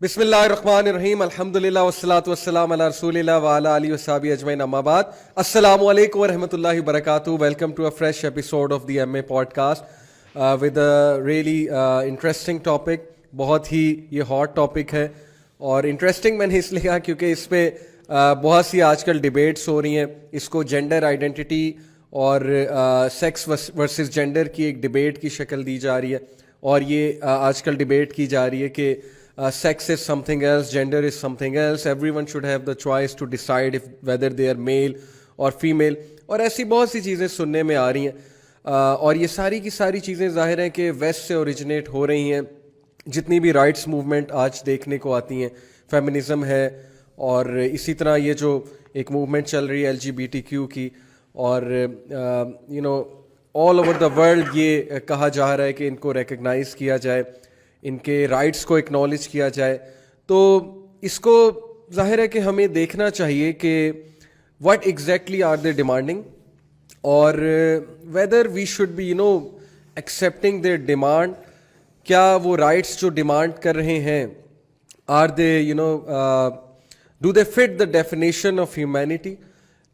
بسم اللہ الرحمن الرحیم الحمدللہ والصلاۃ والسلام علی رسول اللہ وعلی آلہ وصحبہ اجمعین اما بعد. السلام علیکم ورحمۃ اللہ وبرکاتہ. Welcome to a fresh episode of the M A podcast with a really interesting topic. بہت ہی یہ ہاٹ ٹاپک ہے اور انٹرسٹنگ میں نے اس لیے کہا کیونکہ اس پہ بہت سی آج کل ڈبیٹس ہو رہی ہیں. اس کو جینڈر آئیڈینٹی اور سیکس ورسز جینڈر کی ایک ڈبیٹ کی شکل دی جا رہی ہے اور یہ آج کل ڈبیٹ کی جا رہی ہے کہ sex is something else, gender is something else, everyone should have the choice to decide if whether they are male or female. اور ایسی بہت سی چیزیں سننے میں آ رہی ہیں اور یہ ساری کی ساری چیزیں ظاہر ہیں کہ ویسٹ سے اوریجنیٹ ہو رہی ہیں. جتنی بھی رائٹس موومنٹ آج دیکھنے کو آتی ہیں, فیمنزم ہے اور اسی طرح یہ جو ایک موومنٹ چل رہی ہے LGBTQ کی, اور آل اوور دا ورلڈ یہ کہا جا رہا ہے کہ ان کو ریکگنائز کیا جائے, ان کے رائٹس کو اکنالج کیا جائے. تو اس کو ظاہر ہے کہ ہمیں دیکھنا چاہیے کہ what exactly are they demanding اور whether we should be accepting their demand. کیا وہ رائٹس جو ڈیمانڈ کر رہے ہیں are they do they fit the definition of humanity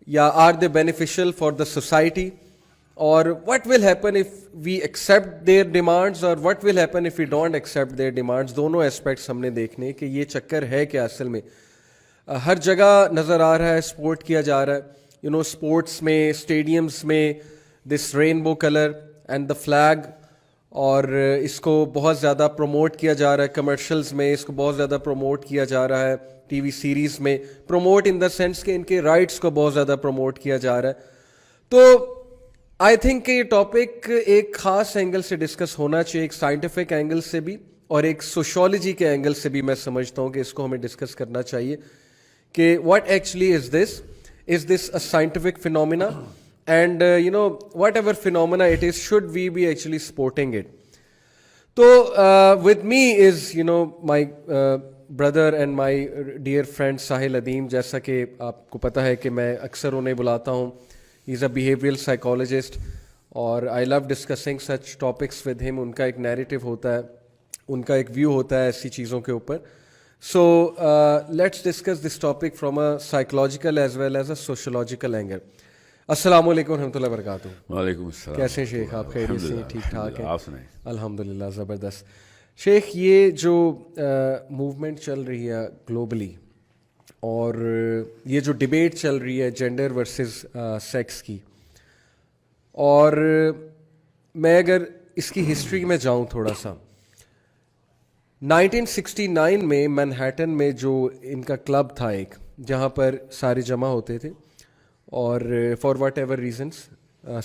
یا are they beneficial for the society, اور what will happen if we accept their demands اور what will happen if we don't accept their demands. دونوں aspects ہم نے دیکھنے کہ یہ چکر ہے کہ اصل میں ہر جگہ نظر آ رہا ہے, سپورٹ کیا جا رہا ہے اسپورٹس میں, اسٹیڈیمس میں, this rainbow colour and the flag, اور اس کو بہت زیادہ پروموٹ کیا جا رہا ہے کمرشلز میں, اس کو بہت زیادہ پروموٹ کیا جا رہا ہے ٹی وی سیریز میں. پروموٹ ان دا سینس کہ ان کے رائٹس کو بہت زیادہ پروموٹ کیا جا رہا ہے. تو آئی تھنک کہ یہ ٹاپک ایک خاص اینگل سے ڈسکس ہونا چاہیے, ایک سائنٹیفک اینگل سے بھی اور ایک سوشولوجی کے اینگل سے بھی. میں سمجھتا ہوں کہ اس کو ہمیں ڈسکس کرنا چاہیے کہ what actually is this a scientific phenomena, and whatever phenomena it is should we be actually supporting it. تو with me is my brother and my dear friend Sahil Adeem. جیسا کہ آپ کو پتہ ہے کہ میں اکثر انہیں بلاتا ہوں. He is a behavioral psychologist اور I love discussing such topics with him. ان کا ایک نیریٹو ہوتا ہے, ان کا ایک ویو ہوتا ہے ایسی چیزوں کے اوپر. So let's discuss this topic from a psychological as well as a sociological angle. السلام علیکم ورحمۃ اللہ وبرکاتہ. وعلیکم السلام. کیسے ہیں شیخ آپ؟ خیریت سے؟ ٹھیک ٹھاک ہیں؟ آپ سنائیں. الحمدللہ زبردست. شیخ یہ جو موومنٹ چل رہی ہے گلوبلی اور یہ جو ڈبیٹ چل رہی ہے جینڈر ورسز سیکس کی, اور میں اگر اس کی ہسٹری میں جاؤں تھوڑا سا, 1969 میں مینہٹن میں جو ان کا کلب تھا ایک, جہاں پر سارے جمع ہوتے تھے اور for what ever reasons,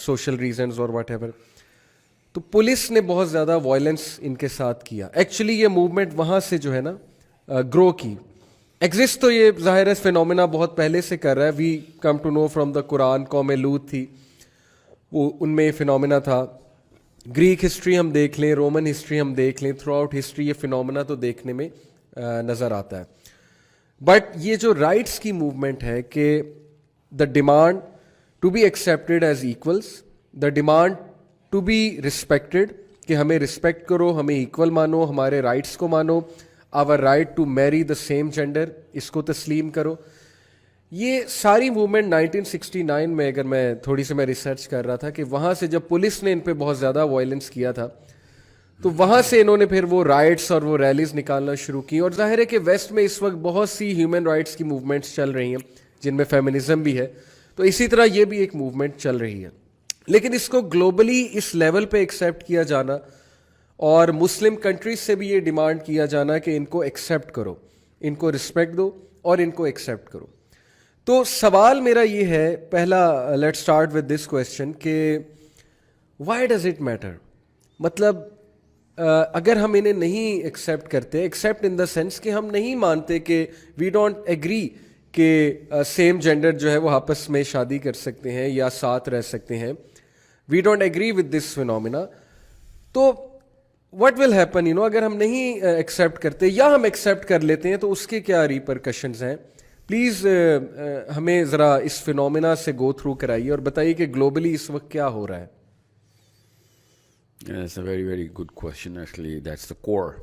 social reasons اور واٹ ایور, تو پولیس نے بہت زیادہ وائلنس ان کے ساتھ کیا. ایکچولی یہ موومنٹ وہاں سے جو ہے نا گرو کی. ایگزسٹ تو یہ ظاہر ہے فینومینا بہت پہلے سے کر رہا ہے. وی come to know from the قرآن, قوم لوط تھی وہ, ان میں یہ فینومینا تھا. گریک ہسٹری ہم دیکھ لیں, رومن ہسٹری ہم دیکھ لیں, تھرو آؤٹ ہسٹری یہ فینومینا تو دیکھنے میں نظر آتا ہے. بٹ یہ جو رائٹس کی موومنٹ ہے کہ the demand to be accepted as equals, the demand to be respected, کہ ہمیں رسپیکٹ کرو, ہمیں ایکول مانو, ہمارے رائٹس کو مانو, our right to marry the same gender, اس کو تسلیم کرو. یہ ساری موومنٹ 1969 میں, اگر میں تھوڑی سی میں ریسرچ کر رہا تھا کہ وہاں سے جب پولیس نے ان پہ بہت زیادہ وائلنس کیا تھا تو وہاں سے انہوں نے پھر وہ رائٹس اور وہ ریلیز نکالنا شروع کی. اور ظاہر ہے کہ ویسٹ میں اس وقت بہت سی ہیومن رائٹس کی موومنٹس چل رہی ہیں جن میں فیمنزم بھی ہے, تو اسی طرح یہ بھی ایک موومنٹ چل رہی ہے. لیکن اس کو گلوبلی اس لیول پہ ایکسیپٹ کیا جانا اور مسلم کنٹریز سے بھی یہ ڈیمانڈ کیا جانا کہ ان کو ایکسیپٹ کرو, ان کو رسپیکٹ دو اور ان کو ایکسیپٹ کرو. تو سوال میرا یہ ہے, پہلا let start with this question کہ وائی ڈز اٹ میٹر. مطلب اگر ہم انہیں نہیں ایکسیپٹ کرتے, ایکسیپٹ ان دا سینس کہ ہم نہیں مانتے کہ وی ڈونٹ ایگری کہ سیم جینڈر جو ہے وہ آپس میں شادی کر سکتے ہیں یا ساتھ رہ سکتے ہیں, we don't agree with this phenomena, تو what will happen اگر ہم نہیں ایکسیپٹ کرتے یا ہم ایکسیپٹ کر لیتے ہیں تو اس کے کیا ریپرکشنز ہیں. پلیز ہمیں ذرا اس فینومینا سے گو تھرو کرائیے اور بتائیے کہ گلوبلی اس وقت کیا ہو رہا ہے. Yeah, that's a very, very good question. Actually, that's the core.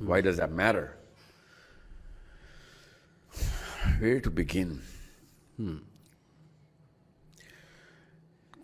why does that matter? Where to begin?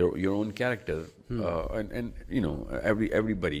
your own character. And you know, everybody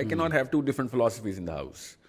I cannot have two different philosophies in the house.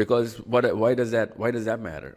Because why does that matter?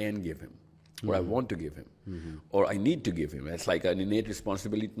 can give him, or I want to give him, or I need to give him. It's like an innate responsibility to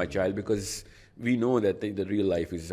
my child, because we know that the real life is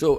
So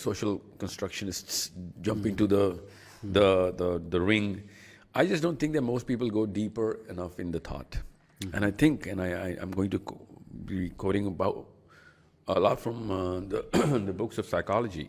social constructionists jump into the ring, I just don't think that most people go deeper enough in the thought. And I think, and I'm going to be quoting about a lot from the books of psychology,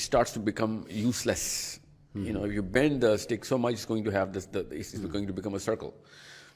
starts to become useless. You know, if you bend the stick so much, it's going to have it's going to become a circle.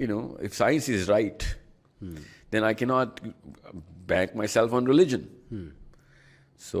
you know, if science is right, then I cannot back myself on religion. So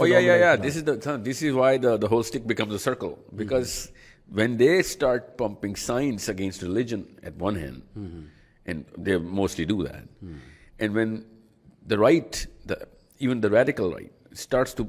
Oh yeah. This is why the whole stick becomes a circle, because when they start pumping science against religion at one hand, and they mostly do that, and when the right, even the radical right, starts to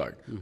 card,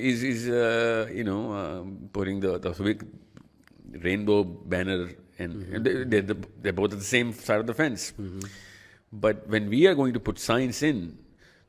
is you know putting the big rainbow banner, and they're both at the same side of the fence. But when we are going to put science in,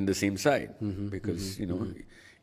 in the same side, because you know,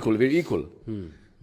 equal,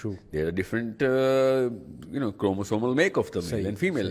True. there are different you know chromosomal make of the male and female.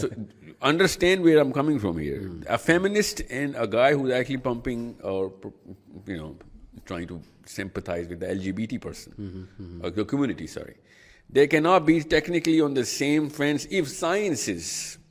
So understand where I'm coming from here. A feminist and a guy who's actually pumping or you know trying to sympathize with the LGBT person or the community, sorry, they cannot be technically on the same fence if science is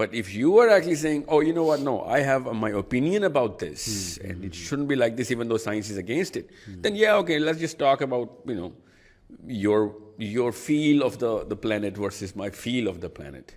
But if you are actually saying, oh, you know what, no, I have my opinion about this, and it shouldn't be like this even though science is against it, then yeah, okay, let's just talk about, you know, your feel of the planet versus my feel of the planet.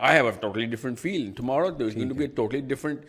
I have a totally different feel. Tomorrow there is going to be a totally different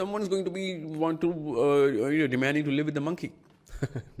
someone is going to be want to demanding to live with the monkey.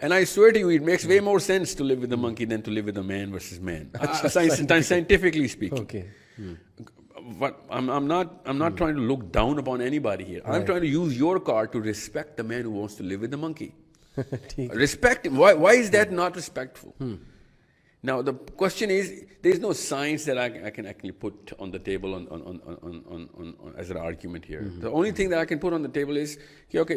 And I swear to you, it makes way more sense to live with the monkey than to live with a man versus man. Scientifically speaking. Okay. But I'm not trying to look down upon anybody here. I'm trying to use your card to respect the man who wants to live with the monkey. Respect. Why is that not respectful? Now the question is, there is no science that I can actually put on the table on as an argument here. The only thing that I can put on the table is, okay,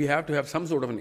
we have to have some sort of an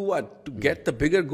do what? To get the bigger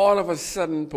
all of a sudden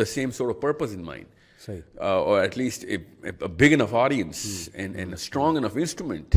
the same sort of purpose in mind. Or at least a big enough audience and a strong enough instrument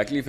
Actually, if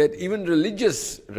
that even religious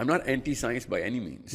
I'm not anti-science by any means.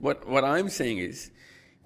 What I'm saying is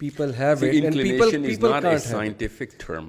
People have it, and people can't have scientific term.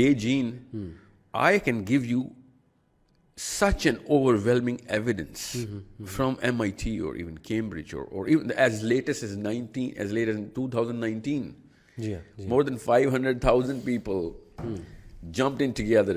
gay gene, I can give you such an overwhelming evidence from MIT or even Cambridge or even as late as 2019. More than 500,000 people jumped in together.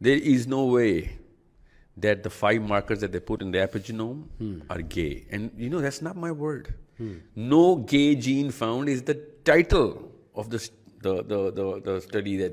There is no way that the 5 markers that they put in the epigenome are gay. And you know, that's not my word. No gay gene found is the title of the study that,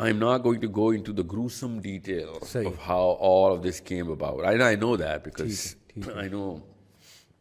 I am not going to go into the gruesome details of how all of this came about. I know that because I know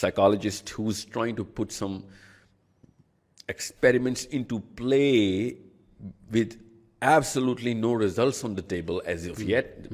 psychologist who's trying to put some experiments into play with absolutely no results on the table as of yet.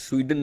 Sweden,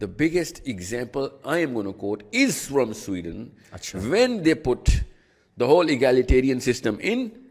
the biggest example I am going to quote is from Sweden. When they put the whole egalitarian system in,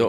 the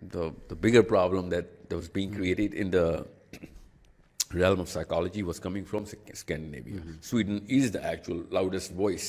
the bigger problem that was being created in the realm of psychology was coming from Scandinavia. Sweden is the actual loudest voice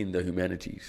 in the humanities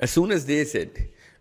As soon as they said,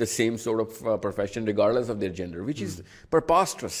the same sort of profession regardless of their gender, which is preposterous.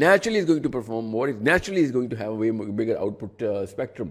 naturally is going to perform more, naturally is going to have a way bigger output spectrum,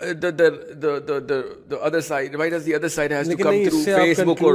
the other side, why does the other side has to come through Facebook or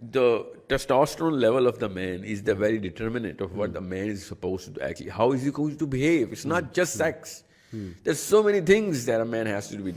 the testosterone level of the man is the very determinant of what the man is supposed to do. Actually, how is he going to behave? It's not just sex. There's so many things that a man has to be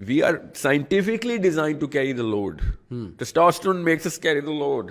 We are scientifically designed to carry the load. Testosterone makes us carry the load.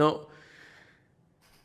Now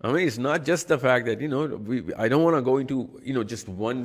I mean, it's not just the fact that, you know, I don't want to go into, you know, just one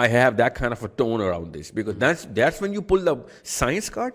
I have that kind of a tone around this, because that's when you pull the science card.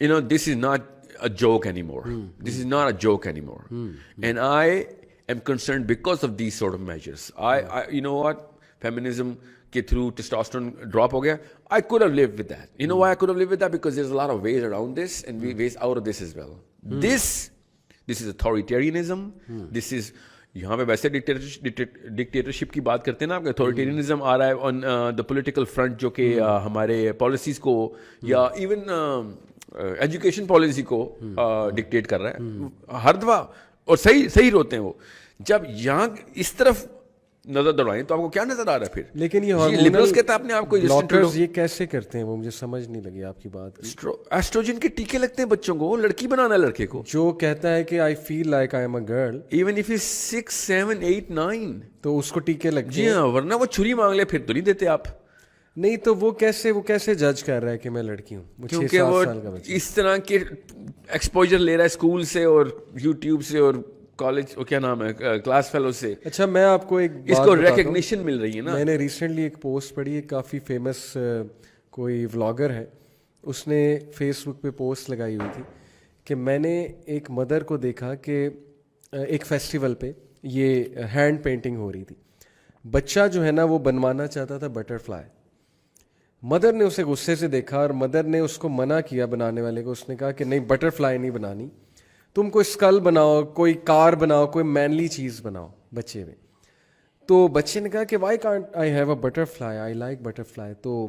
you know, this is not a joke anymore. This is not a joke anymore. And I am concerned because of these sort of measures. I you know what? Feminism ke through testosterone drop ho gaya. I could have lived with that. You know why I could have lived with that? Because there's a lot of ways around this and ways out of this as well. This is authoritarianism. This is یہاں پہ ویسے dictatorship کی بات کرتے ہیں نا آپ authoritarianism آ رہا ہے آن دا پولیٹیکل فرنٹ جو کہ ہمارے پالیسیز کو یا ایون ایجوکیشن پالیسی کو ڈکٹیٹ کر رہا ہے ہر دفعہ اور صحیح روتے ہیں وہ. جب یہاں اس طرف نظر دوڑائیں تو آپ کو کیا نظر آ رہا ہے پھر؟ لیکن یہ لبرلز کہتے ہیں اپنے آپ کو ڈاکٹرز یہ کیسے کرتے ہیں وہ مجھے سمجھ نہیں لگی آپ کی بات. ایسٹروجن کے ٹیکے لگتے ہیں بچوں کو, لڑکی بنانا ہے لڑکے کو. جو کہتا ہے کہ I feel like I am a girl even if is 6 7 8 9 تو اس کو ٹیکے لگتے ہیں. جی ہاں, ورنہ وہ چھری مانگ لے پھر تو نہیں دیتے آپ. نہیں تو وہ کیسے جج کر رہا ہے کہ میں لڑکی ہوں؟ کیونکہ وہ اس طرح کے ایکسپوجر لے رہا ہے اسکول سے اور یوٹیوب سے اور کالج کیا نام ہے کلاس فیلو سے. اچھا میں آپ کو ایک اس کو ریکگنیشن مل رہی ہے نا. میں نے ریسنٹلی ایک پوسٹ پڑھی ہے, کافی فیمس کوئی ولاگر ہے, اس نے فیس بک پہ پوسٹ لگائی ہوئی تھی کہ میں نے ایک مدر کو دیکھا کہ ایک فیسٹیول پہ یہ ہینڈ پینٹنگ ہو رہی تھی, بچہ جو ہے نا وہ بنوانا چاہتا تھا بٹر فلائی. مدر نے اسے غصے سے دیکھا اور مدر نے اس کو منع کیا بنانے والے کو. اس نے کہا کہ نہیں بٹر فلائی نہیں بنانی, تم کوئی اسکل بناؤ, کوئی کار بناؤ, کوئی مینلی چیز بناؤ بچے میں. تو بچے نے کہا کہ why can't I have a butter fly, I like butter fly. تو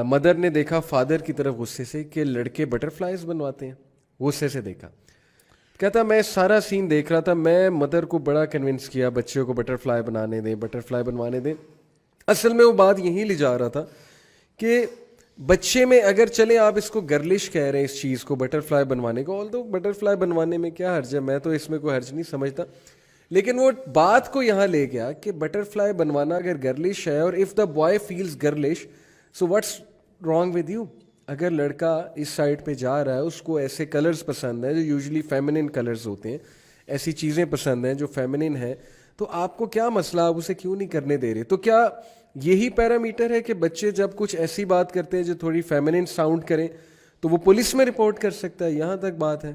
مدر نے دیکھا فادر کی طرف غصے سے کہ لڑکے بٹر فلائز بنواتے ہیں, غصے سے دیکھا. کہتا میں سارا سین دیکھ رہا تھا, میں مدر کو بڑا کنونس کیا بچے کو بٹر فلائی بنانے دیں, بٹر فلائی بنوانے دیں. اصل میں وہ بات یہیں لے جا رہا تھا کہ بچے میں اگر چلے آپ اس کو گرلش کہہ رہے ہیں اس چیز کو بٹر فلائی بنوانے کو, آل دو بٹر فلائی بنوانے میں کیا حرج ہے, میں تو اس میں کوئی حرج نہیں سمجھتا. لیکن وہ بات کو یہاں لے گیا کہ بٹر فلائی بنوانا اگر گرلش ہے, اور if the boy feels girlish so what's wrong with you. اگر لڑکا اس سائڈ پہ جا رہا ہے, اس کو ایسے کلرز پسند ہیں جو یوزلی فیمنن کلرز ہوتے ہیں, ایسی چیزیں پسند ہیں جو فیمنن ہیں, تو آپ کو کیا مسئلہ, آپ اسے کیوں نہیں کرنے دے رہے؟ تو کیا یہی پیرامیٹر ہے کہ بچے جب کچھ ایسی بات کرتے ہیں جو تھوڑی فیمنن ساؤنڈ کریں تو وہ پولیس میں رپورٹ کر سکتا ہے؟ یہاں تک بات ہے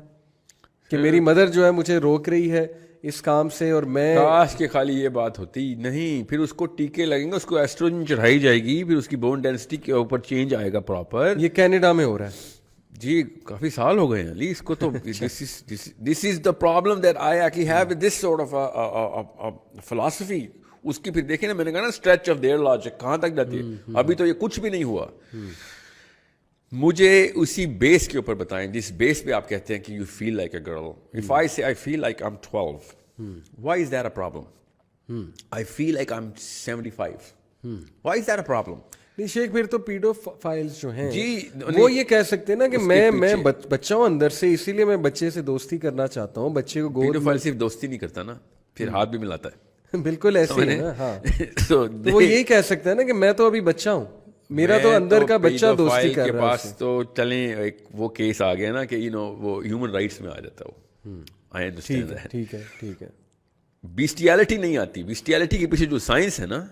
کہ میری مدر جو ہے مجھے روک رہی ہے اس کام سے, اور میں کاش کہ خالی یہ بات ہوتی نہیں. پھر اس کو ٹیکے لگیں گے, اس کو ایسٹروجن چڑھائی جائے گی, پھر اس کی بون ڈینسٹی کے اوپر چینج آئے گا پراپر. یہ کینیڈا میں ہو رہا ہے جی, کافی سال ہو گئے ہیں علی اس کو. تو this is the problem that I actually have with this sort of philosophy. اس کی پھر دیکھیں نا, میں نے کہا نا اسٹریچ آف دیئر لاجک کہاں تک جاتی ہے. ابھی تو یہ کچھ بھی نہیں ہوا. مجھے اسی بیس کے اوپر بتائیں جس بیس پہ آپ کہتے ہیں کہ you feel like a girl. If I say I feel like I am 12, why is that a problem? I feel like I am 75, why is that a problem? نہیں شیخ, پھر تو پیڈو فائلز جو ہیں جی وہ یہ کہہ سکتے ہیں نا کہ میں بچہ ہوں اندر سے, اسی لیے میں بچے سے دوستی کرنا چاہتا ہوں. بچے کو پیڈو فائل صرف دوستی نہیں کرتا نا, پھر ہاتھ بھی ملاتا ہے. بالکل ایسے ہی نا. ہاں تو وہ یہی کہہ سکتا ہے نا کہ میں تو ابھی بچہ ہوں, میرا تو اندر کا بچہ دوستی کر رہا ہے. پاس تو چلیں ایک وہ کیس آ گیا نا کہ وہ ہیومن رائٹس میں آ جاتا ہے وہ. I understand that. ٹھیک ہے. بیسٹیالٹی نہیں آتی. بیسٹیالٹی کے پیچھے جو سائنس ہے نا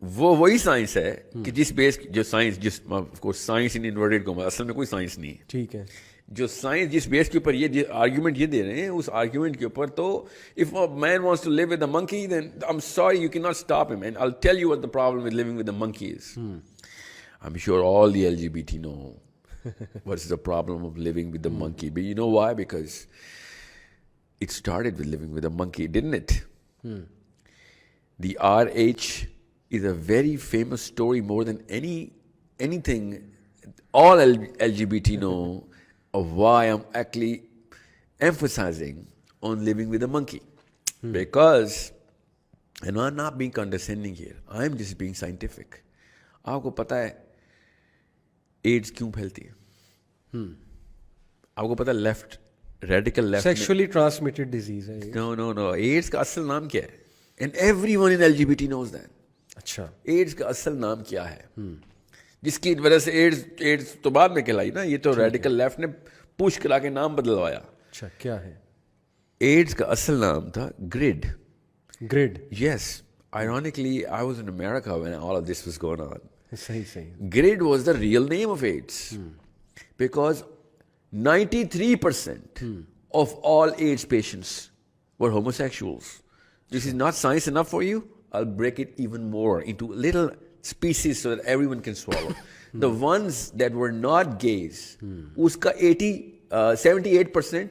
وہ وہی سائنس ہے کہ جس بیس جو سائنس جس کو سائنس ان انورٹڈ کو اصل میں کوئی سائنس نہیں ہے. ٹھیک ہے. جو سائنس جس بیس کے اوپر یہ آرگیومنٹ یہ دے رہے ہیں, اس آرگیومنٹ کے اوپر تو if a man wants to live with a monkey then I am sorry you can not stop him. And I will tell you what the problem with living with a monkey is. I am sure all the LGBT no what is the problem of living with the monkey. But you know why? Because it started with living with a monkey, didn't it? The RH is a very famous story, more than anything all LGBT know of why I'm actually emphasizing on living with a monkey. Because, and I'm not being condescending here, I'm just being scientific. آپ کو پتہ ہے AIDS کیوں پھیلتی ہے؟ آپ کو پتہ ہے left radical left sexually transmitted disease ہے. نو ایڈز کا اصل نام کیا ہے؟ And every one in LGBT knows that. اچھا, ایڈز کا اصل نام کیا ہے جس کی وجہ سے ایڈز تو بعد میں کہلائی نا, یہ تو ریڈیکل لیفٹ نے پوش کرا کے نام بدلوایا. اچھا کیا ہے؟ ایڈز کا اصل نام تھا grade. Yes, ironically I was in America when all of this was going on. صحیح. Grid was the real name of AIDS. Because 93% of all AIDS patients were homosexuals. This is not science enough for you? I'll break it even more into little species so that everyone can swallow. The ones that were not gays, uska 78%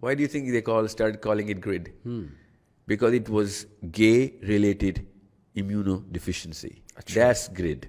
Why do you think they started calling it grid? Because it was gay related immunodeficiency. That's grid.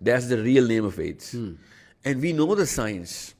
That's the real name of AIDS. And we know the science.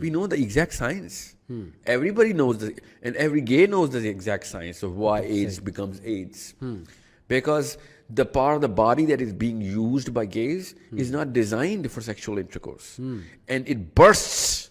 We know the exact science. Everybody knows and every gay knows the exact science of why AIDS becomes AIDS. Because the part of the body that is being used by gays is not designed for sexual intercourse. And it bursts.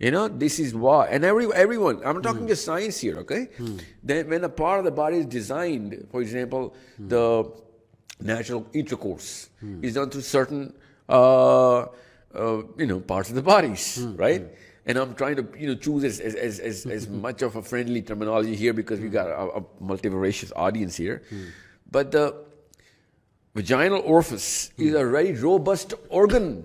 You know, this is why. And everyone, I'm talking just science here, okay? Then when a part of the body is designed, for example, the natural intercourse is done through certain, parts of the bodies, right? And I'm trying to choose as much of a friendly terminology here because we got a multivarious audience here. But the vaginal orifice is a very robust organ.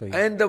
And the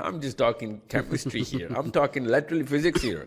I'm just talking chemistry here. I'm talking literally physics here.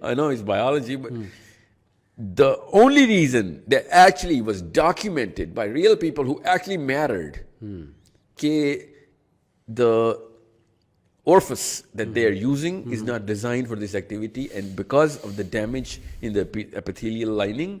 I know it's biology, but the only reason that actually was documented by real people who actually mattered, that the orifice that they are using is not designed for this activity, and because of the damage in the epithelial lining,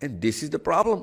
And this is the problem.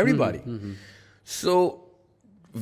everybody. So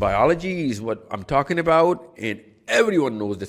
biology is what I'm talking about, and everyone knows the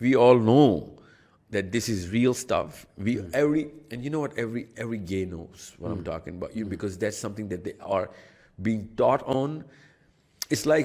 We all know that this is real stuff. And you know what, every gay knows what I'm talking about, because that's something that they are being taught on. It's like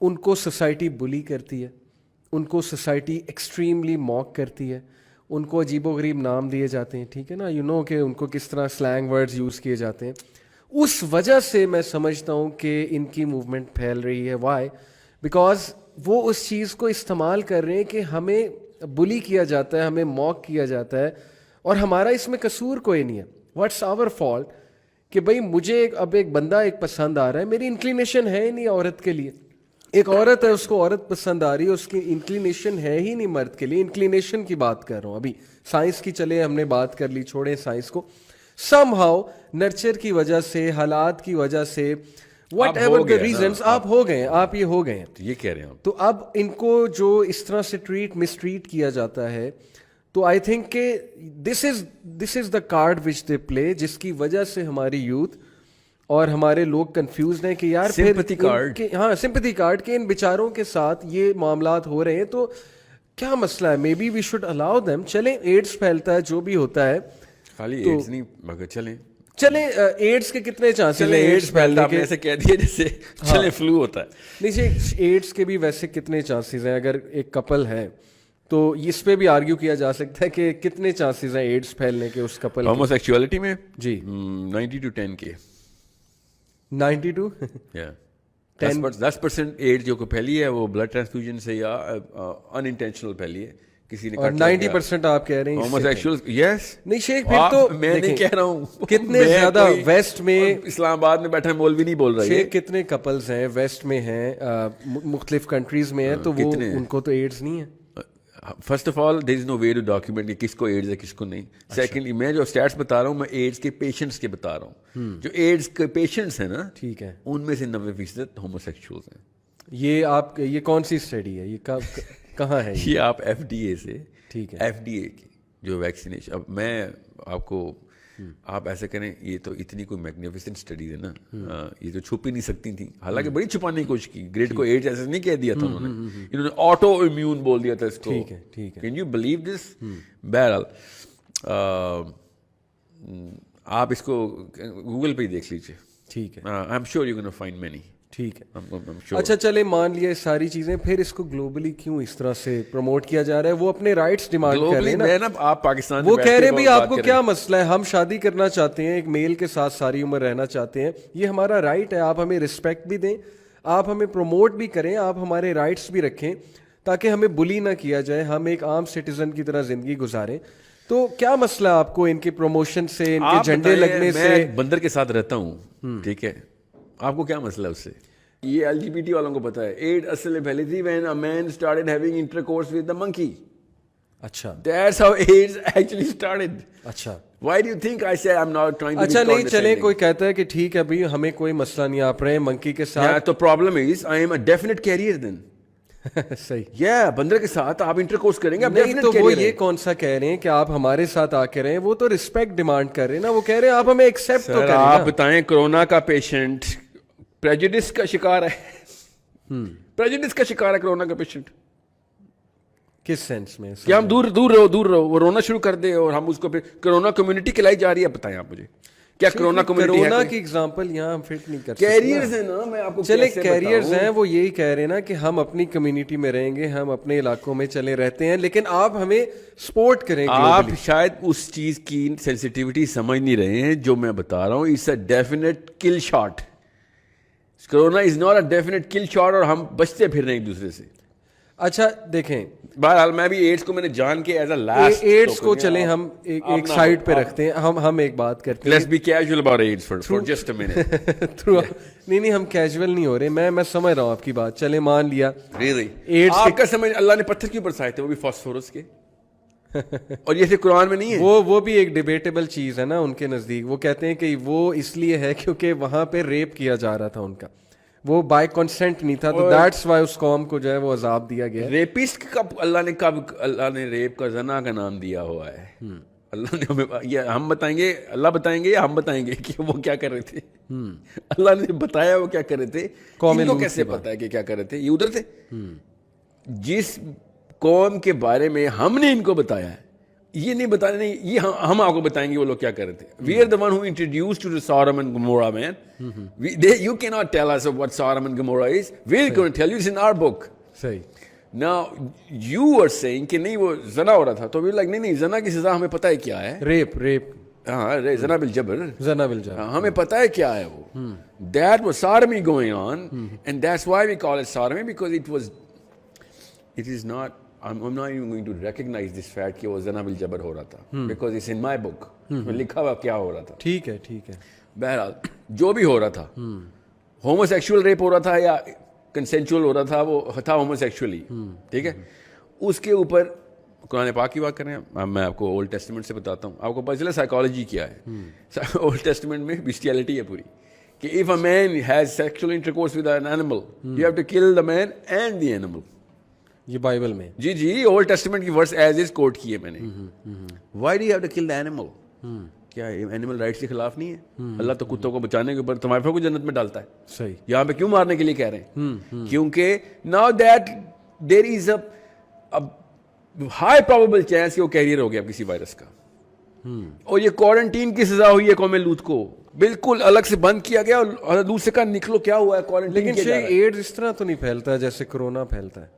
ان کو society بلی کرتی ہے, ان کو society extremely موک کرتی ہے, ان کو عجیب و غریب نام دیے جاتے ہیں, ٹھیک ہے نا, یو نو کہ ان کو کس طرح سلینگ ورڈز یوز کیے جاتے ہیں. اس وجہ سے میں سمجھتا ہوں کہ ان کی موومنٹ پھیل رہی ہے. وائی؟ بیکاز وہ اس چیز کو استعمال کر رہے ہیں کہ ہمیں بلی کیا جاتا ہے, ہمیں موک کیا جاتا ہے, اور ہمارا اس میں قصور کوئی نہیں ہے. واٹس آور فالٹ کہ بھائی مجھے اب ایک بندہ ایک پسند آ رہا ہے, میری انکلینیشن ہے ہی نہیں عورت کے لیے. ایک عورت ہے, اس کو عورت پسند آ رہی ہے, اس کی انکلینیشن ہے ہی نہیں مرد کے لیے. انکلینیشن کی بات کر رہا ہوں ابھی, سائنس کی چلے ہم نے بات کر لی, چھوڑیں سائنس کو. سم ہاؤ نرچر کی وجہ سے, حالات کی وجہ سے, واٹ ایور دا ریزنس, آپ ہو گئے ہیں, آپ یہ ہو گئے ہیں. یہ کہہ رہے ہیں تو اب ان کو جو اس طرح سے مسٹریٹ کیا جاتا ہے, تو آئی تھنک کہ دس از دا کارڈ وچ دے پلے, جس کی وجہ سے ہماری یوتھ اور ہمارے لوگ کنفیوزڈ ہیں کہ یار سمپتھی کارڈ, ہاں سمپتھی کارڈ کے ان بیچاروں کے ساتھ یہ معاملات ہو رہے ہیں, تو کیا مسئلہ ہے؟ May be we should allow them. چلیں ایڈس پھیلتا ہے, جو بھی ہوتا ہے, خالی ایڈس نہیں مگر چلیں ایڈس کے کتنے چانسز ہیں ایڈس پھیلنے کے؟ ایسے کہہ دیا جیسے چلیں فلو ہوتا ہے. نہیں, ایڈس کے بھی ویسے کتنے چانسز ہیں؟ اگر ایک کپل ہے تو اس پہ بھی آرگیو کیا جا سکتا ہے کہ کتنے چانسز ہیں ایڈس پھیلنے کے اس کپل. ہومو سیکچولیٹی میں جی 90 to 10 کے 92 10% ایڈ جو پھیلی ہے وہ بلڈ ٹرانسفیوژن سے یا ان انٹینشنل پھیلی ہے کسی نے. اور 90% آپ کہہ رہے ہیں ہومو سیکشول. یس نہیں شیخ, پھر تو میں نہیں کہہ رہا ہوں کتنے زیادہ ویسٹ میں, اسلام آباد میں بیٹھا مولوی نہیں بول رہا ہے, شیخ کتنے کپلز ہیں ویسٹ میں ہیں, مختلف کنٹریز میں ہیں, تو وہ ان کو تو ایڈس نہیں ہے. First of all there is no way to document کہ کس کو ایڈز ہے کس کو نہیں. سیکنڈلی میں جو اسٹیٹس بتا رہا ہوں, میں ایڈز کے پیشنٹس کے بتا رہا ہوں. جو ایڈز کے پیشنٹس ہیں نا, ٹھیک ہے, ان میں سے 90% ہومو سیکشولز ہیں. یہ کون سی اسٹڈی ہے, یہ کہاں ہے؟ یہ آپ ایف ڈی اے سے, ٹھیک ہے, ایف ڈی اے کی جو ویکسینیشن. اب میں آپ کو, آپ ایسے کریں, یہ تو اتنی کوئی میگنیفیسنٹ اسٹڈیز ہے نا, یہ تو چھپ ہی نہیں سکتی تھیں, حالانکہ بڑی چھپانے کی کوشش کی. گریڈ کو ایڈز ایسے نہیں کہہ دیا تھا انہوں نے آٹو امیون بول دیا تھا اس کو. ٹھیک ہے, ٹھیک ہے. Can you believe this? بہرحال آپ اس کو گوگل پہ ہی دیکھ لیجیے. ٹھیک ہے, آئی am sure you can find many. ٹھیک ہے. اچھا چلے مان لیا ساری چیزیں, پھر اس کو گلوبلی کیوں اس طرح سے پروموٹ کیا جا رہا ہے؟ وہ اپنے رائٹس ڈیمانڈ کر رہے ہیں نا. آپ پاکستان وہ کہہ رہے ہیں بھائی آپ کو کیا مسئلہ ہے, ہم شادی کرنا چاہتے ہیں, ایک میل کے ساتھ ساری عمر رہنا چاہتے ہیں, یہ ہمارا رائٹ ہے. آپ ہمیں رسپیکٹ بھی دیں, آپ ہمیں پروموٹ بھی کریں, آپ ہمارے رائٹس بھی رکھیں تاکہ ہمیں بلی نہ کیا جائے, ہم ایک عام سٹیزن کی طرح زندگی گزاریں. تو کیا مسئلہ آپ کو ان کے پروموشن سے, ان کے جھنڈے لگنے سے؟ میں بندر کے ساتھ رہتا ہوں, ٹھیک ہے, آپ کو کیا مسئلہ ہے اس سے؟ یہ ایل جی بی ٹی والوں کو پتا ہے ایڈ اصل میں پھیلی تھی when a man started having intercourse with the monkey. اچھا, that's how AIDS actually started. اچھا, why do you think I say I'm not trying to be اچھا نہیں چلیں, condescending? کوئی کہتا ہے کہ ٹھیک ہے بھائی ہمیں کوئی مسئلہ نہیں, آپ رہے منکی کے ساتھ. تو problem is I am a definite carrier then. صحیح. yeah, بندر کے ساتھ آپ انٹرکورس کریں گے, آپ نہیں definite تو وہ carrier یہ ہیں. کون سا کہہ رہے ہیں کہ آپ ہمارے ساتھ آ کے رہیں, وہ تو رسپیکٹ ڈیمانڈ کر رہے ہیں نا. وہ کہہ رہے ہیں آپ ہمیں ایکسیپٹ تو کریں. آپ بتائیں کرونا کا پیشنٹ پریجوڈس کا شکار ہے, پریجوڈس کا شکار ہے کرونا کا پیشنٹ. کس سینس میں؟ کہ ہم دور رہو, وہ رونا شروع کر دے اور ہم اس کو پھر کرونا کمیونٹی کھلائی جا رہی ہے. بتائیں آپ مجھے کیا کرونا کمیونٹی ہے؟ کرونا کی ایگزامپل یہاں ہم فٹ نہیں کر سکتے. کیریئرز ہیں نا, میں آپ کو چلے کیریئرز ہیں, وہ یہی کہہ رہے ہیں نا کہ ہم اپنی کمیونٹی میں رہیں گے, ہم اپنے علاقوں میں چلے رہتے ہیں, لیکن آپ ہمیں سپورٹ کریں. آپ شاید اس چیز کی سینسٹیوٹی سمجھ نہیں رہے ہیں جو میں بتا رہا ہوں. It's a definite kill shot. Corona is not a definite kill shot, اور ہم بچتے پھر رہے ہیں ایک دوسرے سے. اچھا دیکھیں, بہرحال میں بھی ایتھس کو میں نے جان کے ایز اے لاسٹ, ایڈس کو چلیں ہم ایک سائڈ پہ رکھتے ہیں. ہم ایک بات کرتے ہیں, let's be casual about AIDS for just a minute. نہیں ہم کیجول نہیں ہو رہے, میں سمجھ رہا ہوں آپ کی بات. چلے مان لیا ایڈس آپ کا سمجھ, اللہ نے پتھر کیوں برسائے تھے, وہ بھی فاسفورس کے, اور یہ صرف قرآن میں نہیں ہے. وہ بھی ایک ڈیبیٹیبل چیز ہے نا ان کے نزدیک. وہ کہتے ہیں کہ وہ اس لیے ہے کیونکہ وہاں پہ ریپ کیا جا رہا تھا ان کا, وہ بائی کنسنٹ نہیں تھا, تو دیٹس وائی اس قوم کو جو ہے وہ عذاب دیا گیا. ریپسٹ اللہ نے ریپ کا زنا کا نام دیا ہوا ہے. اللہ نے ہمیں, یہ ہم بتائیں گے, اللہ بتائیں گے یا ہم بتائیں گے کہ وہ کیا کر رہے تھے؟ اللہ نے بتایا وہ کیا کر رہے تھے. ان کو کیسے پتا ہے کہ کیا کر رہے تھے؟ یہ ادھر تھے. جس قوم کے بارے میں ہم نے ان کو بتایا ہے یہ نہیں بتانے, نہیں, یہ ہم آپ کو بتائیں گے وہ لوگ کیا کر رہے تھے. We are the one who introduced to Sodom and Gomorrah, man. You cannot tell us what Sodom and Gomorrah is. We're going to tell you, it's in our book. صحیح. Now you are saying کہ نہیں وہ زنا ہو رہا تھا, تو we're like نہیں زنا کی سزا ہمیں پتہ ہے کیا ہے. ریپ. ہاں, زنا بالجبر. ہمیں پتہ ہے کیا ہے وہ. That was sodomy going on, and that's why we call it sodomy, because it is not, I'm not even going to recognize this fact کہ وہ زنا بالجبر ہو رہا تھا, because it's in my book. لکھا ہوا کیا ہو رہا تھا. ٹھیک ہے. بہرحال جو بھی ہو رہا تھا, ہومو سیکشول ریپ ہو رہا تھا یا کنسینچول ہو رہا تھا, وہ تھا ہومو سیکشولی. ٹھیک ہے, اس کے اوپر قرآن پاک کی بات کریں. میں آپ کو اولڈ ٹیسٹمنٹ سے بتاتا ہوں, آپ کو پتہ چلا سائیکالوجی کیا ہے. اولڈ ٹیسٹمنٹ میں بیسٹیلٹی ہے پوری, کہ if a man has sexual intercourse with an animal, you have to kill the man and the animal. یہ بائبل میں جی اولڈ ٹیسٹمنٹ کی ورس ایز از کوٹ کیے میں نے. Why do you have to kill the animal? کیا animal rights کے خلاف نہیں ہے؟ اللہ تو کتوں کو بچانے کے اوپر تمہارے کو جنت میں ڈالتا ہے. صحیح. یہاں پہ کیوں مارنے کے لیے کہہ رہے ہیں؟ کیونکہ now that there is a high probable chance کہ وہ کیریئر ہو گیا کسی وائرس کا. اور یہ کوارنٹین کی سزا ہوئی ہے قوم لوط کو, بالکل الگ سے بند کیا گیا, اور دوسرے کا نکلو کیا ہوا ہے کوارنٹین. لیکن ایڈز اس طرح تو نہیں پھیلتا جیسے کرونا پھیلتا ہے.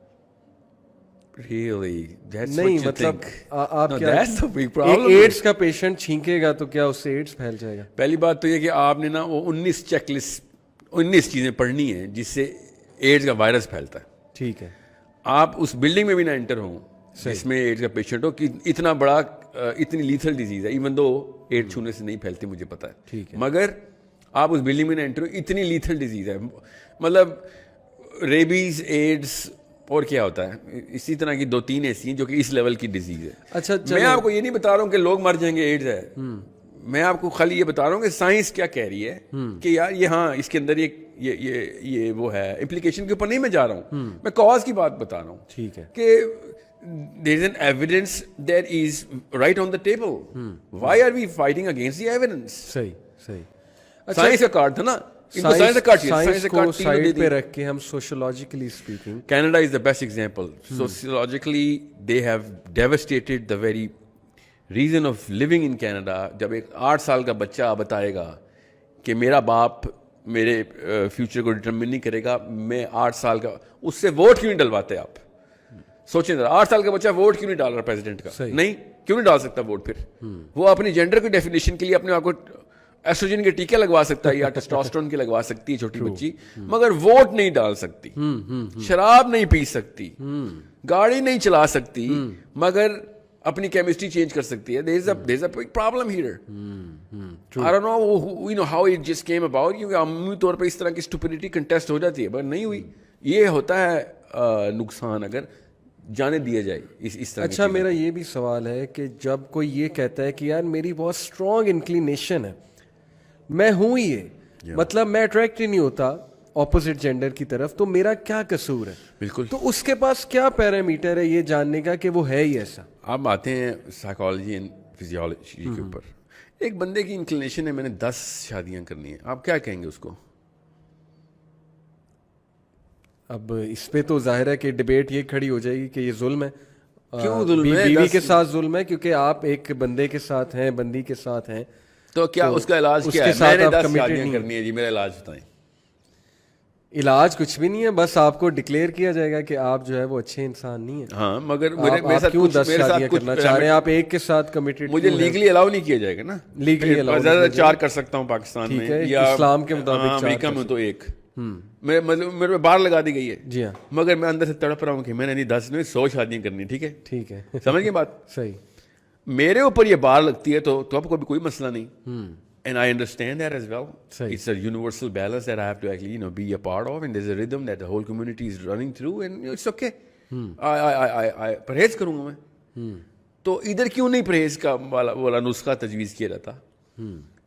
Really? That's نہیں, what you مطلب think? آپ No, کیا that's the big problem. AIDS کا پیشنٹ چھینکے گا تو کیا اس سے ایڈز پھیل جائے گا؟ پہلی بات تو یہ کہ آپ نے نا وہ 19 چیک لسٹ 19 چیزیں پڑھنی ہیں جس سے ایڈز کا وائرس پھیلتا ہے. ٹھیک ہے. آپ اس بلڈنگ میں بھی نہ انٹر ہوں جس میں ایڈز کا پیشنٹ ہو, کہ اتنا بڑا اتنی لیتھل ڈیزیز ہے, ایون دو ایڈ چھونے سے نہیں پھیلتی مجھے پتا ہے. ٹھیک ہے. مگر آپ اس بلڈنگ میں نہ انٹر ہو, اتنی لیتھل ڈیزیز ہے. مطلب ریبیز, ایڈز, اور کیا ہوتا ہے اسی طرح کی 2-3 ایسی ہیں جو کہ اس لیول کی ڈیزیز ہے. اچھا, میں آپ کو یہ نہیں بتا رہا ہوں کہ لوگ مر جائیں گے ایڈز ہے, میں آپ کو خالی یہ بتا رہا ہوں کہ سائنس کیا کہہ رہی ہے کہ یار یہ ہاں اس کے اندر یہ وہ ہے. امپلیکیشن کے اوپر نہیں میں جا رہا ہوں, میں کاز کی بات بتا رہا ہوں. ٹھیک ہے. کہ there is an evidence that is right on the table. Why are we fighting against the evidence? صحیح. سائنس کا کارڈ تھا نا, سائنس کو سائڈ پہ رکھ کے ہم سوشولوجیکلی speaking, Canada is the best example. Sociologically they have devastated the very reason of living in Canada. جب ایک 8 سال کا بچہ بتائے گا کہ میرا باپ میرے فیوچر کو ڈٹرمن نہیں کرے گا, میں 8 سال کا, اس سے ووٹ کیوں نہیں ڈلواتے آپ؟ سوچیں ذرا, 8 سال کا بچہ ووٹ کیوں نہیں ڈال رہا پریزیڈنٹ کا؟ نہیں, کیوں نہیں ڈال سکتا ووٹ؟ پھر وہ اپنی جینڈر کی ڈیفینیشن کے لیے اپنے آپ کو ایسٹروجن کے ٹیکے لگوا سکتا ہے یا ٹیسٹوسٹرون کے لگوا سکتی ہے چھوٹی بچی, مگر ووٹ نہیں ڈال سکتی, شراب نہیں پی سکتی, گاڑی نہیں چلا سکتی, مگر اپنی کیمسٹری چینج کر سکتی ہے. there is a big problem here. I don't know how it just came about, کیونکہ عمومی طور پہ اس طرح کی اسٹوپڈیٹی کنٹیسٹ ہو جاتی ہے, بٹ نہیں ہوئی. یہ ہوتا ہے نقصان اگر جانے دیا جائے اس طرح. اچھا, میرا یہ بھی سوال ہے کہ جب کوئی یہ کہتا ہے کہ یار میری بہت اسٹرانگ انکلینیشن ہے, میں ہوں یہ, مطلب میں اٹریکٹ ہی نہیں ہوتا اپوزٹ جینڈر کی طرف, تو میرا کیا قصور ہے؟ بالکل. تو اس کے پاس کیا پیرامیٹر ہے یہ جاننے کا کہ وہ ہے ہی ایسا؟ آپ آتے ہیں سائیکالوجی اینڈ فزیولوجی کے اوپر. ایک بندے کی انکلینیشن ہے میں نے 10 شادیاں کرنی ہیں, آپ کیا کہیں گے اس کو؟ اب اس پہ تو ظاہر ہے کہ ڈبیٹ یہ کھڑی ہو جائے گی کہ یہ ظلم ہے. کیوں ظلم ہے؟ بیوی کے ساتھ ظلم ہے کیونکہ آپ ایک بندے کے ساتھ ہیں, بندی کے ساتھ ہیں, تو کیا اس کا علاج کیا ہے؟ میں نے 10 شادیاں کرنی ہے جی, میرا علاج بتائیں. علاج کچھ بھی نہیں ہے, بس آپ کو ڈکلیئر کیا جائے گا کہ آپ جو ہے وہ اچھے انسان نہیں ہیں. ہاں, مگر کیوں 10 شادیاں کرنا چاہ رہے ہیں آپ ایک کے ساتھ کمیٹڈ؟ مجھے لیگلی الاؤ نہیں کیا جائے گا نا. لیگلی الاؤ زیادہ 4 کر سکتا ہوں پاکستان میں, یا اسلام کے مطابق امریکہ میں تو 1. میرے بار لگا دی گئی ہے. جی ہاں, مگر میں اندر سے تڑپ رہا ہوں کہ میں نے 10 میں 100 شادیاں کرنی. ٹھیک ہے, ٹھیک ہے, سمجھ گئے بات؟ صحیح. میرے اوپر یہ بار لگتی ہے تو اب کوئی مسئلہ نہیں. And I understand that as well. It's a universal balance that I have to actually, be a part of, and there's a rhythm that the whole community is running through, and it's okay. I پرہیز کروں گا میں. تو ادھر کیوں نہیں پرہیز کا والا نسخہ تجویز کیا جاتا؟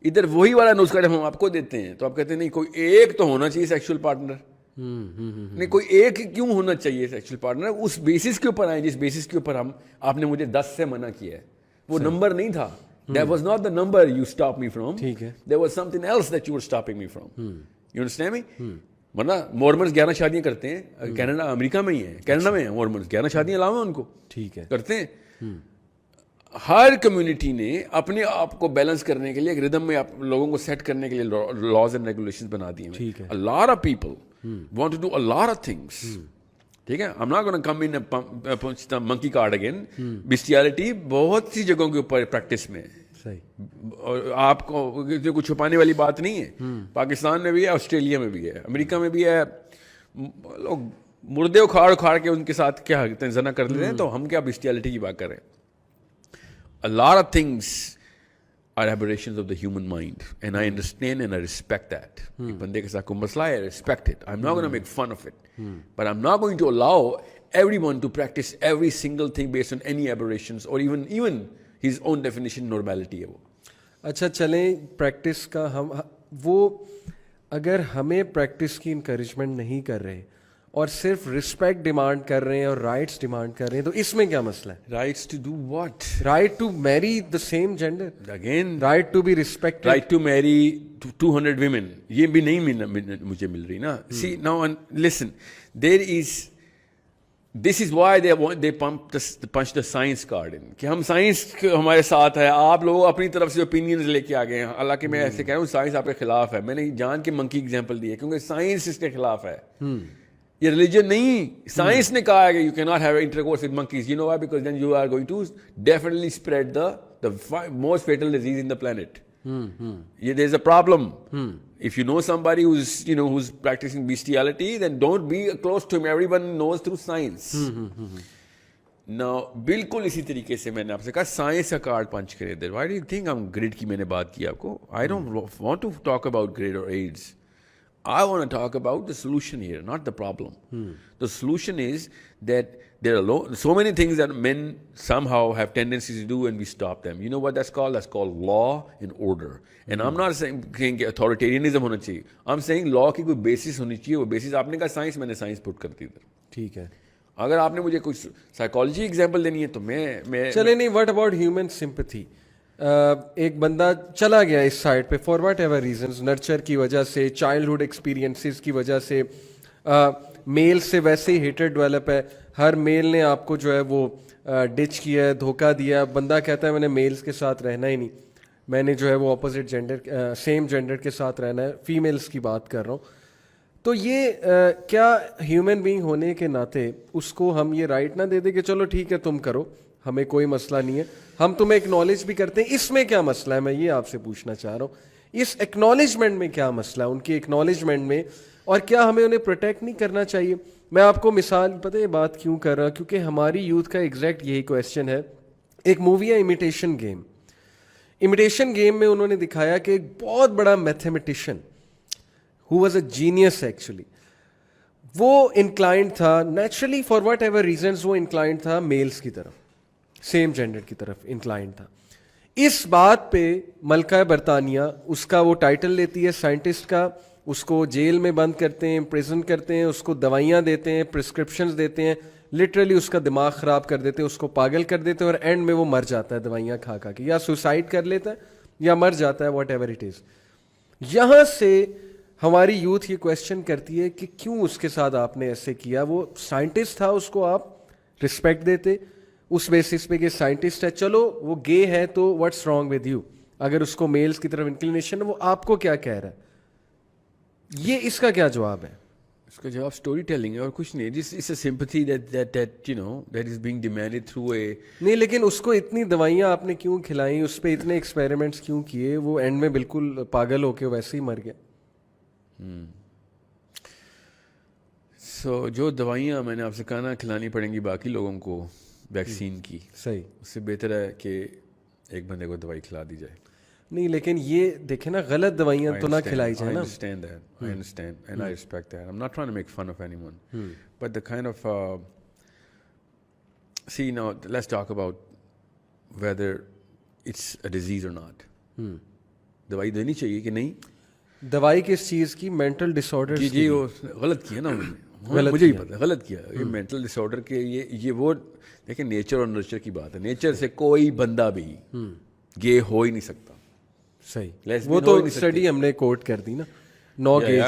ادھر وہی والا نسخہ جب ہم آپ کو دیتے ہیں تو آپ کہتے ہیں نہیں کوئی ایک تو ہونا چاہیے سیکشل پارٹنر. نہیں, کوئی ایک کیوں ہونا چاہیے سیکشل پارٹنر؟ اس بیسس کے اوپر آئیں جس بیسس کے اوپر آپ نے مجھے 10 سے منع کیا ہے. وہ نمبر نہیں تھا. That was not the number you stopped me from. There was something else that you were stopping me from. You understand me? ورنہ مورمنز 11 شادیاں کرتے ہیں. کینیڈا امریکہ میں ہی ہے, کینیڈا میں ہیں مورمنز, 11 شادیاں علاوہ ان کو ٹھیک ہے کرتے ہیں. ہر کمیونٹی نے اپنے آپ کو بیلنس کرنے کے لیے ایک ردم میں لوگوں کو سیٹ کرنے کے لیے لاز اینڈ ریگولیشن بنا دیے ہیں. A lot of people want to do a lot of things. ٹھیک ہے, I'm not going to come in and punch the monkey card again. Bestiality بہت سی جگہوں کے اوپر پریکٹس میں ہے, اور آپ کو کچھ چھپانے والی بات نہیں ہے. پاکستان میں بھی ہے, آسٹریلیا میں بھی ہے, امریکہ میں بھی ہے. لوگ مردے اکھاڑ کے ان کے ساتھ کیا کرتے ہیں, زنا کر لیتے ہیں. تو ہم کیا بیسٹیالٹی کی بات کر رہے ہیں. A lot of things are aberrations of the human mind, and I understand and I respect that. ایک بندے کے ساتھ کوئی مسئلہ ہے, I respect it. I'm not going to make fun of it, but I'm not going to allow everyone to practice every single thing based on any aberrations or even his own definition normality ہے وہ. اچھا چلیں practice کا, ہم وہ اگر ہمیں practice کی انکریجمنٹ نہیں کر رہے اور صرف رسپیکٹ ڈیمانڈ کر رہے ہیں اور رائٹس ڈیمانڈ کر رہے ہیں, تو اس میں کیا مسئلہ ہے؟ Rights to do what? Right to marry the same gender, Again, right to be respected, right to marry 200 women. یہ بھی نہیں مجھے مل رہی نا. See now, listen, this is why they punch the science card in, کہ ہم science ہمارے ساتھ ہے, آپ لوگ اپنی طرف سے اوپینینز لے کے آ گئے ہیں. حالانکہ میں ایسے کہہ رہا ہوں سائنس آپ کے خلاف ہے. میں نے جان کے منکی ایگزامپل دی ہے کیونکہ سائنس اس کے خلاف ہے, یہ ریلیجن نہیں. سائنس نے کہا ہے کہ یو کی not have intercourse with monkeys. You know why? Because then you are going to definitely spread the most fatal disease in the planet. There's a problem. If you know somebody who's practicing bestiality, then don't be close to him. Everyone knows through science. Now, بالکل اسی طریقے سے میں نے آپ سے کہا science کا کارڈ پنچ کرے دیر. Why do you think grade کی میں نے بات کی آپ کو؟ I don't want to talk about grade or AIDS. I want to talk about the solution here, not the problem. The solution is that there are so many things that men somehow have tendencies to do and we stop them. You know what that's called? That's called law and order. And I'm not saying کہ authoritarianism ہونا چاہیے. I'm saying law کی کوئی basis ہونی چاہیے. وہ basis آپ نے کہا سائنس, میں نے سائنس پٹ کر دی ادھر. ٹھیک ہے. اگر آپ نے مجھے کچھ سائیکالوجی ایگزامپل دینی ہے تو میں چلے نہیں. What about human sympathy? ایک بندہ چلا گیا اس سائڈ پہ for what ever reasons, nurture کی وجہ سے, چائلڈہڈ ایکسپیرینسز کی وجہ سے, میل سے ویسے ہی ہیٹر ڈیولپ ہے. ہر میل نے آپ کو جو ہے وہ ڈچ کیا ہے, دھوکہ دیا. بندہ کہتا ہے میں نے میلز کے ساتھ رہنا ہی نہیں, میں نے جو ہے وہ اپوزٹ جینڈر سیم جینڈر کے ساتھ رہنا ہے. فیمیلز کی بات کر رہا ہوں. تو یہ کیا ہیومن بینگ ہونے کے ناطے اس کو ہم یہ رائٹ نہ دے دیں کہ چلو ٹھیک ہے تم کرو, ہمیں کوئی مسئلہ نہیں ہے, ہم تمہیں اکنالج بھی کرتے ہیں. اس میں کیا مسئلہ ہے؟ میں یہ آپ سے پوچھنا چاہ رہا ہوں, اس اکنالجمنٹ میں کیا مسئلہ ہے, ان کی اکنالجمنٹ میں, اور کیا ہمیں انہیں پروٹیکٹ نہیں کرنا چاہیے؟ میں آپ کو مثال پتہ یہ بات کیوں کر رہا ہوں, کیونکہ ہماری یوتھ کا ایگزیکٹ یہی کویسچن ہے. ایک مووی ہے امیٹیشن گیم. امیٹیشن گیم میں انہوں نے دکھایا کہ ایک بہت بڑا mathematician who was a genius actually, وہ انکلائنڈ تھا naturally for what ever reasons, وہ انکلائنڈ تھا میلز کی طرف, سیم جینڈر کی طرف انکلائنڈ تھا. اس بات پہ ملکہ برطانیہ اس کا وہ ٹائٹل لیتی ہے سائنٹسٹ کا, اس کو جیل میں بند کرتے ہیں, پریزن کرتے ہیں, اس کو دوائیاں دیتے ہیں, پرسکرپشنز دیتے ہیں, لٹرلی اس کا دماغ خراب کر دیتے ہیں, اس کو پاگل کر دیتے ہیں, اور اینڈ میں وہ مر جاتا ہے دوائیاں کھا کھا کے, یا سوسائڈ کر لیتا ہے یا مر جاتا ہے, واٹ ایور اٹ از. یہاں سے ہماری یوتھ یہ کویسچن کرتی ہے کہ کیوں اس کے ساتھ آپ نے ایسے کیا. وہ سائنٹسٹ تھا, اس کو آپ رسپیکٹ دیتے اس بیسس پہ کہ سائنٹسٹ ہے, چلو وہ گے ہے تو واٹس رانگ ود یو. اگر اس کو میلز کی طرف انکلینیشن ہے, وہ آپ کو کیا کہہ رہا ہے؟ یہ اس کا کیا جواب ہے؟ اس کا جواب اسٹوری ٹیلنگ ہے اور کچھ نہیں. جس اس sympathy that is being demanded through a. نہیں, لیکن اس کو اتنی دوائیاں آپ نے کیوں کھلائیں, اس پہ اتنے ایکسپیریمنٹس کیوں کیے, وہ اینڈ میں بالکل پاگل ہو کے ویسے ہی مر گیا. سو جو دوائیاں میں نے آپ سے کہا نا کھلانی پڑیں گی باقی لوگوں کو ویکسین کی, صحیح, اس سے بہتر ہے کہ ایک بندے کو دوائی کھلا دی جائے. نہیں, لیکن یہ دیکھیں نا, غلط دوائیاں تو نہ کھلائی جائیں نا. I understand and I respect that. I'm not trying to make fun of anyone. But the kind of see now let's talk about whether it's a disease or not. دوائی دینی چاہیے کہ نہیں؟ دوائی کس چیز کی؟ مینٹل ڈس آرڈر. جی وہ غلط کیا نا مجھے ہی پتا, غلط کیا. یہ مینٹل ڈس آرڈر کے یہ وہ دیکھیں نیچر اور نرچر کی بات ہے. نیچر سے کوئی بندہ بھی گے ہو ہی نہیں سکتا. صحیح, وہ تو اسٹڈی ہم نے کوٹ کر دی نا. 9 kg.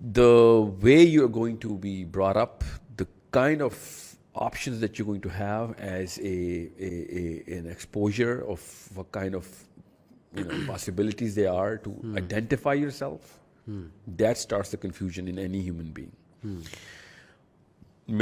The way you're going to be brought up, the kind of options that you're going to have as an exposure of what kind of possibilities there are to identify yourself, that starts the confusion in any human being.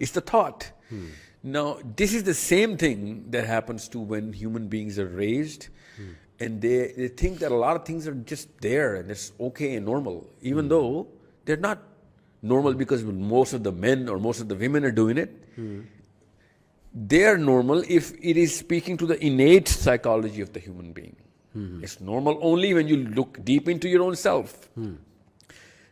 It's the thought. Now, this is the same thing that happens to when human beings are raised, and they think that a lot of things are just there and it's okay and normal, even though they're not normal because most of the men or most of the women are doing it. They are normal if it is speaking to the innate psychology of the human being. It's normal only when you look deep into your own self.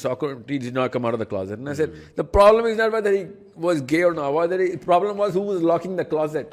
Socrates did not come out of the closet, and I said the problem is not whether he was gay or not, whether the problem was who was locking the closet.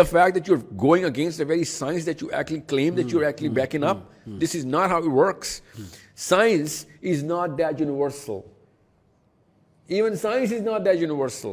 the fact that you're going against the very science that you actually claim that you're actually backing up? This is not how it works. Science is not that universal. Even science is not that universal.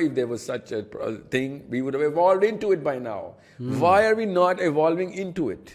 if there was such a thing we would have evolved into it by now. Why are we not evolving into it?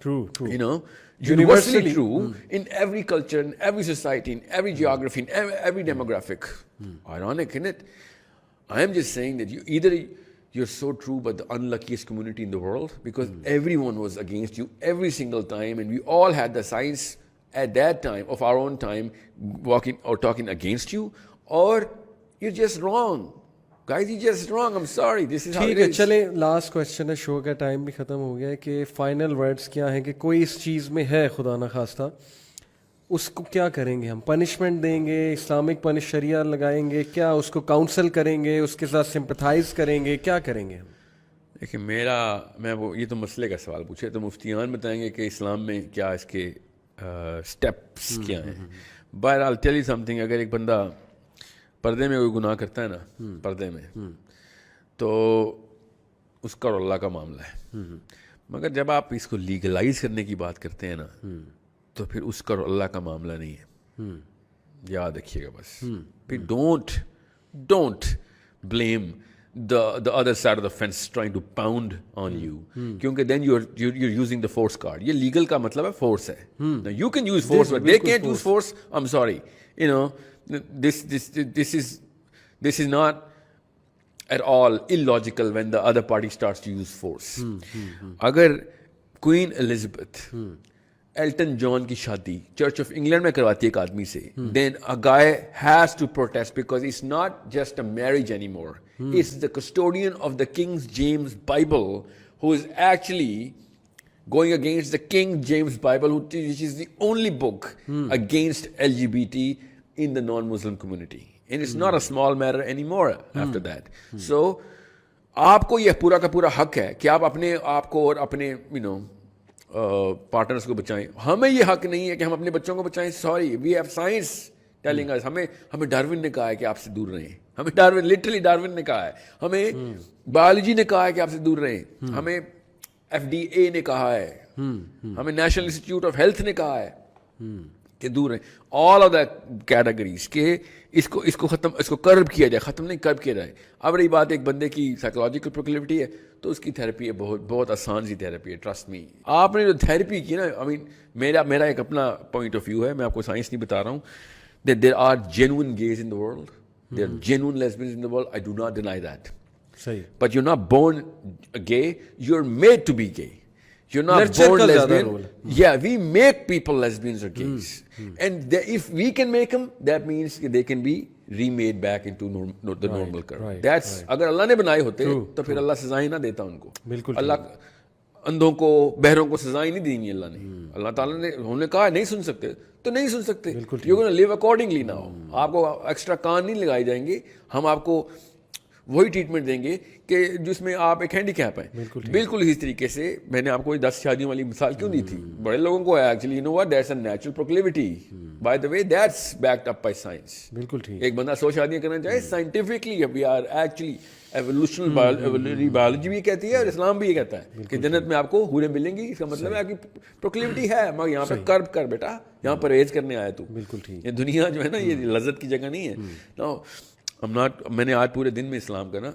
true. Universally true in every culture, in every society, in every geography, in every demographic. Ironic, isn't it? I am just saying that you either you're so true, but the unluckiest community in the world, because everyone was against you every single time, and we all had the science at that time of our own time walking or talking against you, or you're just wrong. Guys, you're just wrong. I'm sorry. This is how ٹھیک it ہے. is. چلیں last question ہے, شو کا time بھی ختم ہو گیا ہے, کہ فائنل ورڈس کیا ہیں, کہ کوئی اس چیز میں ہے خدا نخواستہ, اس کو کیا کریں گے ہم؟ پنشمنٹ دیں گے, اسلامک شریعہ لگائیں گے, کیا اس کو کاؤنسل کریں گے, اس کے ساتھ سمپتھائز کریں گے, کیا کریں گے ہم؟ دیکھیں میں وہ یہ تو مسئلے کا سوال پوچھے تو مفتیان بتائیں گے کہ اسلام میں کیا اس کے اسٹیپس کیا ہیں. But I tell you some thing, اگر ایک بندہ پردے میں کوئی گناہ کرتا ہے نا, پردے میں, تو اس کا اور اللہ کا معاملہ ہے. مگر جب آپ اس کو لیگلائز کرنے کی بات کرتے ہیں نا, تو پھر اس کا اور اللہ کا معاملہ نہیں ہے. یاد رکھیے گا بس. پھر don't blame the other side of the fence trying to pound on you, کیونکہ then you're using the force card. یہ legal کا مطلب ہے force ہے. Now you can use force, but they can't use force. I'm sorry, you know, this is not at all illogical when the other party starts to use force. اگر queen ایلزابتھ ایلٹن جان کی شادی church of England میں کرواتی ہے ایک آدمی سے, then a guy has to protest because it's not just a marriage anymore. It's the custodian of the King James Bible who is actually going against the King James Bible, which is the only book against LGBT in the non-Muslim community. And it's not a small matter anymore after that. So آپ کو یہ پورا کا پورا حق ہے کہ آپ اپنے آپ کو اور اپنے پارٹنرس کو بچائیں. ہمیں یہ حق نہیں ہے کہ ہم اپنے بچوں کو بچائیں. Sorry, we have science telling us. ہمیں ڈارون نے کہا ہے کہ آپ سے دور رہیں. ہمیں لٹرلی ڈارون نے کہا ہے. ہمیں بایولوجی نے کہا ہے کہ آپ سے دور رہیں. ہمیں FDA نے کہا ہے. ہمیں نیشنل انسٹیٹیوٹ آف ہیلتھ نے کہا ہے کہ دور رہیں. آل آف دیٹ کیٹیگریز کہ اس کو کرب کیا جائے, ختم نہیں کرب کیا جائے. اب رہی بات ایک بندے کی سائیکولوجیکل پروکلیوٹی ہے, تو اس کی تھیراپی ہے, بہت آسان سی تھیراپی ہے, ٹرسٹ می. آپ نے جو تھیراپی کی نا, آئی مین میرا ایک اپنا پوائنٹ آف ویو ہے, میں آپ کو سائنس نہیں بتا رہا ہوں. There are genuine gays in the world, there are genuine lesbians in the world. I do not deny that. صحیح. But you not born gay, you are made to be gay. You're not born lesbian. Yeah, we make people lesbians or gays. And if we can make them, that means they can be remade back into the normal curve. That's اگر اللہ نے بنائے ہوتے تو پھر اللہ سزائیں نہ دیتا ان کو. اللہ اندھوں کو بہروں کو سزائیں نہیں دیں گی اللہ نے. اللہ تعالیٰ نے انہوں نے کہا نہیں سن سکتے تو نہیں سن سکتے. You're going to live accordingly now. آپ کو ایکسٹرا کان نہیں لگائے جائیں گے. ہم آپ کو وہی ٹریٹمنٹ دیں گے کہ جس میں آپ ایک ہینڈی کیپ ہیں. بالکل اسی طریقے سے میں نے آپ کو 10 شادیوں والی مثال کیوں دی تھی. بڑے لوگوں کو ہے actually, you know what, that's a natural proclivity. By the way that's backed up by science. بالکل ٹھیک. ایک بندہ 100 شادیاں کرنا چاہے scientifically, we are actually evolutionary biology بھی کہتی ہے اور اسلام بھی یہ کہتا ہے کہ جنت میں آپ کو حوریں ملیں گی. اس کا مطلب ہے آپ کی پروکلیوٹی ہے, مگر یہاں پہ کرب کر بیٹا, یہاں پرہیز کرنے آیا تو. بالکل ٹھیک. یہ دنیا جو ہے نا, یہ لذت کی جگہ نہیں ہے. میں نے آج پورے دن میں اسلام کا نا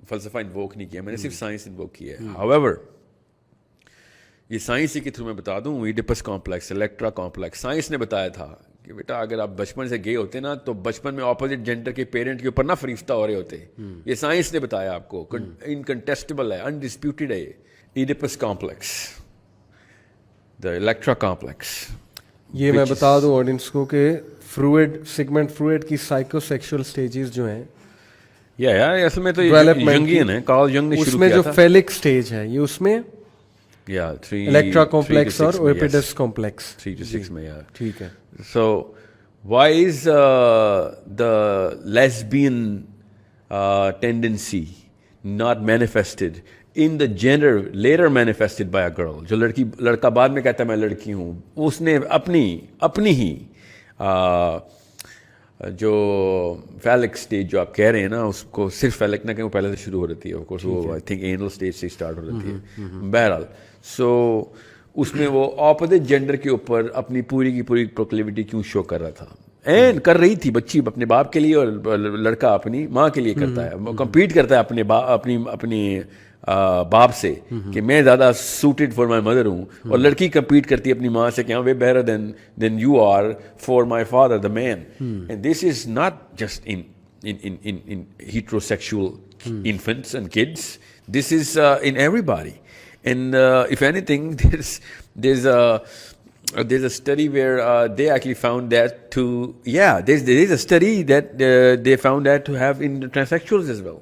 فلسفہ انووک نہیں کیا, میں نے صرف سائنس انووک کیا ہے. However, یہ سائنس کے تھرو میں بتا دوں, Oedipus complex, Electra complex, science نے بتایا تھا کہ بیٹا اگر آپ بچپن سے گئے ہوتے نا تو بچپن میں اپوزٹ جینڈر کے پیرنٹ کے اوپر نہ فریفتہ ہو رہے ہوتے. یہ سائنس نے بتایا آپ کو, انکنٹیسٹیبل ہے, انڈسپیوٹیڈ ہے. ایڈیپس کمپلیکس, دا الیکٹرا کمپلیکس. یہ میں بتا دوں آڈینس کو کہ سیگمنٹ فروئڈ کی سائیکو سیکشول سٹیجز جو ہیں, اصل میں تو ینگین ہے, کارل ینگ نے شروع کیا تھا. اس میں جو فیلک سٹیج ہے یہ اس میں الیکٹرا کمپلیکس اور اویپیڈس کمپلیکس 3 to 6 میں. ٹھیک ہے. So why is the lesbian tendency not manifested in the gender later manifested by a girl? جو لڑکا بعد میں کہتا ہے میں لڑکی ہوں, اس نے اپنی ہی جو فیلک سٹیج جو آپ کہہ رہے ہیں نا, اس کو صرف فیلک نہ کہیں, وہ پہلے سے شروع ہو رہتی ہے. آف کورس وہ آئی تھنک اینل سٹیج سے اسٹارٹ ہو رہتی ہے. بہرحال سو اس میں وہ اپوزٹ جینڈر کے اوپر اپنی پوری کی پوری پروکلیوٹی کیوں شو کر رہا تھا, اینڈ کر رہی تھی. بچی اپنے باپ کے لیے اور لڑکا اپنی ماں کے لیے کرتا ہے, وہ کمپیٹ کرتا ہے اپنی باپ سے کہ میں زیادہ سوٹیڈ فار مائی مدر ہوں, اور لڑکی کمپیٹ کرتی ہے اپنی ماں سے کہ way better than you are for my father the man. And this is not just in heterosexual infants and kids. This is in everybody. And if anything, there's a study where they actually found that there is a study that they found that to have in transsexuals as well.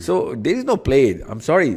So there is no play. I'm sorry.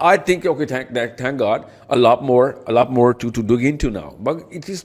I think okay, thank God, a lot more to dig into now. But it is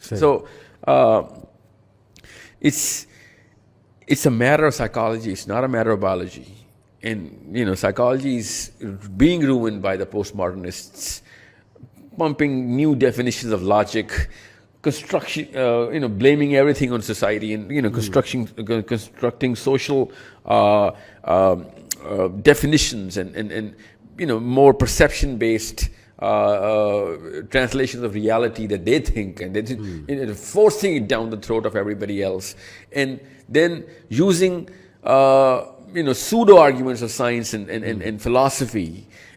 So it's a matter of psychology. It's not a matter of biology. And psychology is being ruined by the postmodernists, pumping new definitions of logic, construction, blaming everything on society, and constructing social definitions and more perception-based translations of reality that they think, and they're forcing it down the throat of everybody else, and then using pseudo arguments of science and philosophy,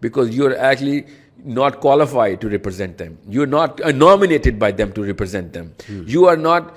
because you are actually not qualified to represent them. You are not nominated by them to represent them. You are not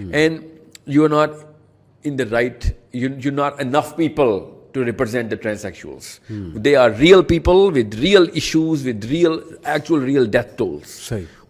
And you are not in the right, you're not enough people to represent the transsexuals. They are real people with real issues, with real death tolls.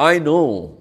I know,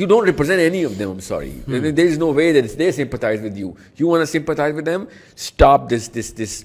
you don't represent any of them, I'm sorry. There is no way that they sympathize with you. You want to sympathize with them? Stop this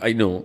I know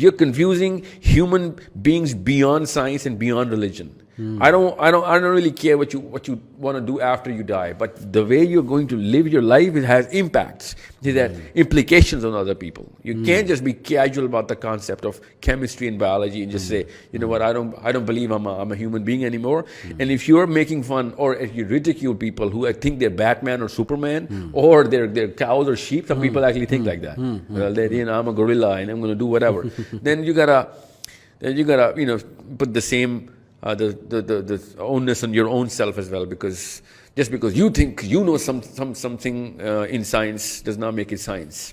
You're confusing human beings beyond science and beyond religion. I don't really care what you want to do after you die, but the way you're going to live your life, it has impacts. It has implications on other people. You can't just be casual about the concept of chemistry and biology and just say, you know what, I don't believe I'm a human being anymore. And if you're making fun or if you ridicule people who think they're Batman or Superman or they're cows or sheep, some people actually think like that. Well, I'm a gorilla and I'm going to do whatever. Then you gotta put the same the onus on your own self as well, because just because you think you know something in science does not make it science.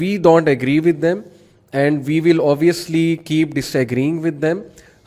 we don't agree with them and we will obviously keep disagreeing with them.